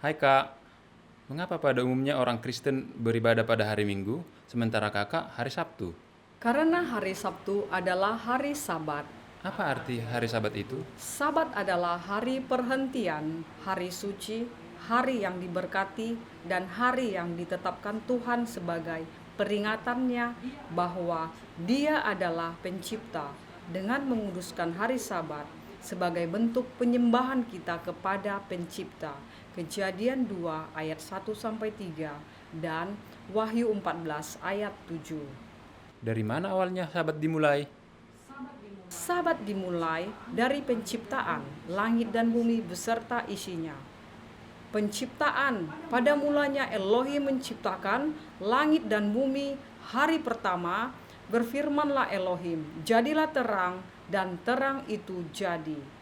Hai Kak, mengapa pada umumnya orang Kristen beribadah pada hari Minggu, sementara Kakak hari Sabtu? Karena hari Sabtu adalah hari Sabat. Apa arti hari Sabat itu? Sabat adalah hari perhentian, hari suci, hari yang diberkati, dan hari yang ditetapkan Tuhan sebagai peringatannya bahwa Dia adalah pencipta dengan menguduskan hari Sabat sebagai bentuk penyembahan kita kepada pencipta. Kejadian 2 ayat 1-3 dan Wahyu 14 ayat 7. Dari mana awalnya Sabat dimulai? Sabat dimulai dari penciptaan langit dan bumi beserta isinya. Penciptaan, pada mulanya Elohim menciptakan langit dan bumi hari pertama, berfirmanlah Elohim, jadilah terang, dan terang itu jadi.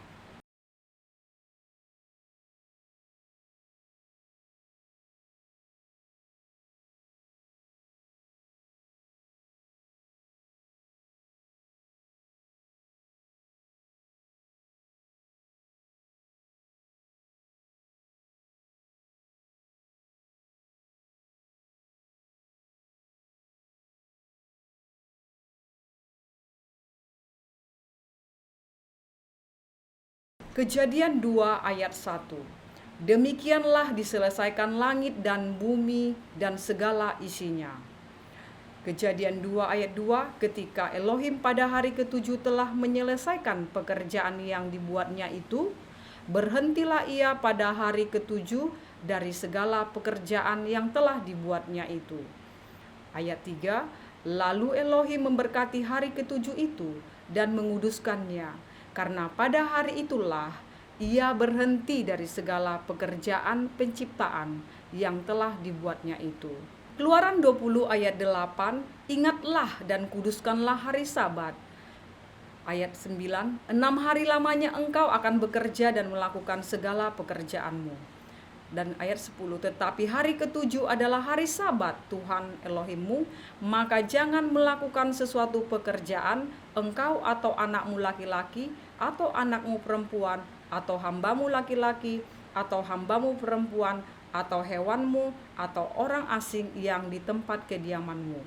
Kejadian 2 ayat 1. Demikianlah diselesaikan langit dan bumi dan segala isinya. Kejadian 2 ayat 2, ketika Elohim pada hari ketujuh telah menyelesaikan pekerjaan yang dibuatnya itu, berhentilah ia pada hari ketujuh dari segala pekerjaan yang telah dibuatnya itu. Ayat 3, lalu Elohim memberkati hari ketujuh itu dan menguduskannya, karena pada hari itulah ia berhenti dari segala pekerjaan penciptaan yang telah dibuatnya itu. Keluaran 20 ayat 8, ingatlah dan kuduskanlah hari Sabat. Ayat 9, 6 hari lamanya engkau akan bekerja dan melakukan segala pekerjaanmu. Dan ayat 10, tetapi hari ketujuh adalah hari Sabat Tuhan Elohimmu, maka jangan melakukan sesuatu pekerjaan, engkau atau anakmu laki-laki, atau anakmu perempuan, atau hambamu laki-laki, atau hambamu perempuan, atau hewanmu, atau orang asing yang di tempat kediamanmu.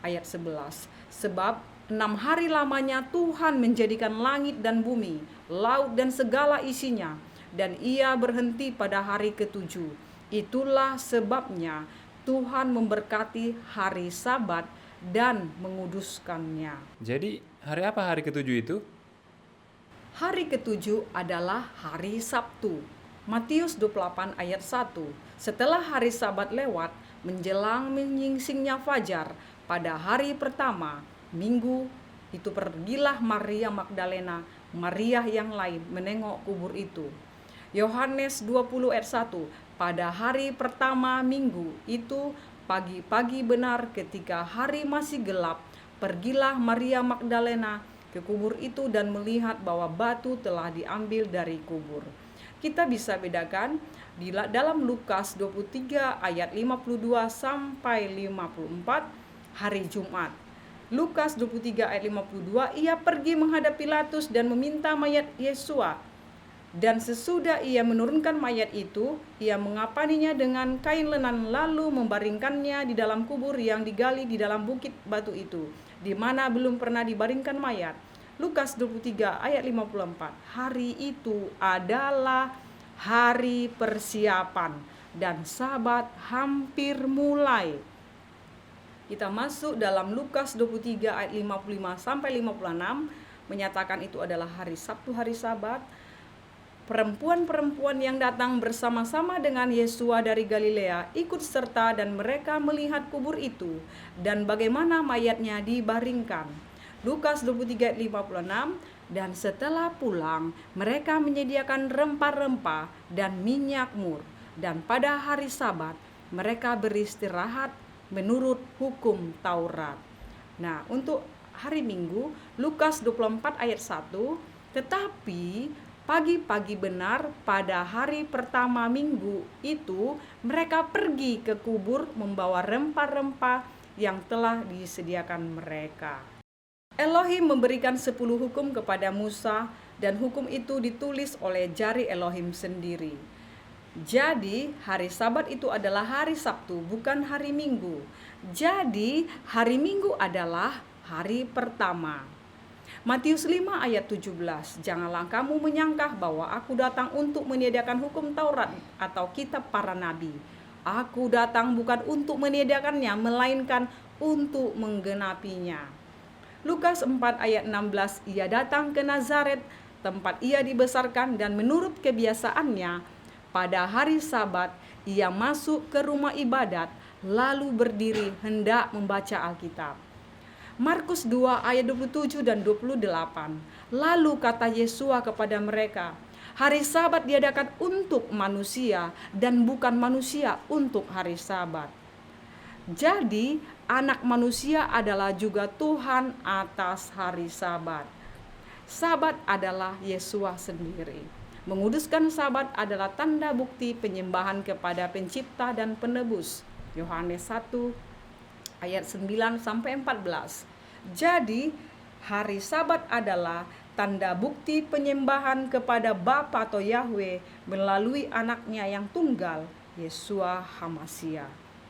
Ayat 11, sebab 6 hari lamanya Tuhan menjadikan langit dan bumi, laut dan segala isinya, dan ia berhenti pada hari ketujuh. Itulah sebabnya Tuhan memberkati hari Sabat dan menguduskannya. Jadi, hari apa hari ketujuh itu? Hari ketujuh adalah hari Sabtu. Matius 28 ayat 1. Setelah hari Sabat lewat, menjelang menyingsingnya fajar, pada hari pertama, Minggu, itu pergilah Maria Magdalena, Maria yang lain menengok kubur itu. Yohanes 20 ayat 1. Pada hari pertama Minggu itu, pagi-pagi benar ketika hari masih gelap, pergilah Maria Magdalena ke kubur itu dan melihat bahwa batu telah diambil dari kubur. Kita bisa bedakan di dalam Lukas 23 ayat 52 sampai 54, hari Jumat. Lukas 23 ayat 52, ia pergi menghadap Pilatus dan meminta mayat Yesua. Dan sesudah ia menurunkan mayat itu, ia mengapaninya dengan kain lenan lalu membaringkannya di dalam kubur yang digali di dalam bukit batu itu, di mana belum pernah dibaringkan mayat. Lukas 23 ayat 54. Hari itu adalah hari persiapan dan Sabat hampir mulai. Kita masuk dalam Lukas 23 ayat 55 sampai 56, menyatakan itu adalah hari Sabtu, hari Sabat. Perempuan-perempuan yang datang bersama-sama dengan Yesua dari Galilea ikut serta dan mereka melihat kubur itu dan bagaimana mayatnya dibaringkan. Lukas 23 ayat 56, dan setelah pulang mereka menyediakan rempah-rempah dan minyak mur, dan pada hari Sabat mereka beristirahat menurut hukum Taurat. Nah, untuk hari Minggu, Lukas 24 ayat 1, tetapi pagi-pagi benar pada hari pertama minggu itu mereka pergi ke kubur membawa rempah-rempah yang telah disediakan mereka. Elohim memberikan 10 hukum kepada Musa dan hukum itu ditulis oleh jari Elohim sendiri. Jadi hari Sabat itu adalah hari Sabtu, bukan hari Minggu. Jadi hari Minggu adalah hari pertama. Matius 5 ayat 17. Janganlah kamu menyangka bahwa aku datang untuk menyediakan hukum Taurat atau kitab para nabi. Aku datang bukan untuk menyediakannya, melainkan untuk menggenapinya. Lukas 4 ayat 16. Ia datang ke Nazaret, tempat ia dibesarkan, dan menurut kebiasaannya pada hari Sabat ia masuk ke rumah ibadat, lalu berdiri hendak membaca Alkitab. Markus 2 ayat 27 dan 28. Lalu kata Yesua kepada mereka, hari Sabat diadakan untuk manusia dan bukan manusia untuk hari Sabat. Jadi anak manusia adalah juga Tuhan atas hari Sabat. Sabat adalah Yesua sendiri. Menguduskan Sabat adalah tanda bukti penyembahan kepada Pencipta dan Penebus. Yohanes 1 ayat 9 sampai 14. Jadi, hari Sabat adalah tanda bukti penyembahan kepada Bapa atau Yahweh melalui anaknya yang tunggal, Yesua HaMasyiah.